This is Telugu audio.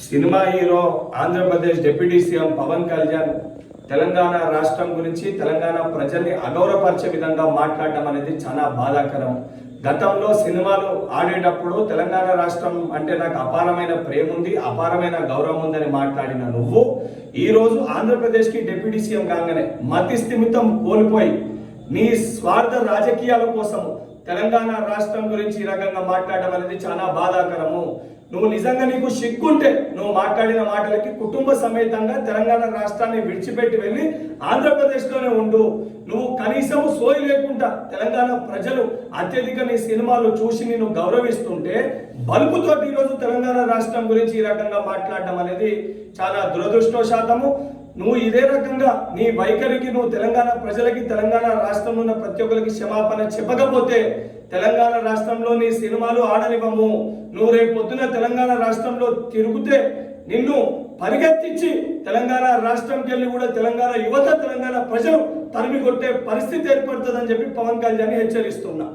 Cinema hero Andhra Pradesh deputy CM Pawan Kalyan Telangana రాష్ట్రం గురించి తెలంగాణ ప్రజల్ని అగౌరవపరిచే విధంగా మాట్లాడటం అనేది చాలా బాధాకరం. గతంలో సినిమాలు ఆడేటప్పుడు తెలంగాణ రాష్ట్రం అంటే నాకు అపారమైన ప్రేమ ఉంది, అపారమైన గౌరవం ఉందని మాట్లాడిన నువ్వు ఈరోజు ఆంధ్రప్రదేశ్కి డిప్యూటీ సీఎం కాగానే మతి స్థిమితం కోల్పోయి నీ స్వార్థ రాజకీయాల కోసం తెలంగాణ రాష్ట్రం గురించి ఈ రకంగా మాట్లాడడం అనేది చాలా బాధాకరము. నువ్వు నిజంగా నీకు సిగ్గుంటే నువ్వు మాట్లాడిన మాటలకి కుటుంబ సమేతంగా తెలంగాణ రాష్ట్రాన్ని విడిచిపెట్టి వెళ్ళి ఆంధ్రప్రదేశ్లోనే ఉండు. నువ్వు కనీసం సోయి లేకుండా తెలంగాణ ప్రజలు అత్యధిక నీ సినిమాలు చూసి నేను గౌరవిస్తుంటే బలుపుతోటి ఈరోజు తెలంగాణ రాష్ట్రం గురించి ఈ రకంగా మాట్లాడడం అనేది చాలా దురదృష్టవశాతము. నువ్వు ఇదే రకంగా నీ వైఖరికి నువ్వు తెలంగాణ ప్రజలకి తెలంగాణ రాష్ట్రంలో ఉన్న ప్రతి ఒక్కరికి క్షమాపణ చెప్పకపోతే తెలంగాణ రాష్ట్రంలో నీ సినిమాలు ఆడనివ్వము. నువ్వు రేపు పొద్దున తెలంగాణ రాష్ట్రంలో తిరుగుతే నిన్ను పరిగెత్తించి తెలంగాణ రాష్ట్రంకి వెళ్ళి కూడా తెలంగాణ యువత తెలంగాణ ప్రజలు తరిమి కొట్టే పరిస్థితి ఏర్పడుతుందని చెప్పి పవన్ కళ్యాణ్ హెచ్చరిస్తున్నా.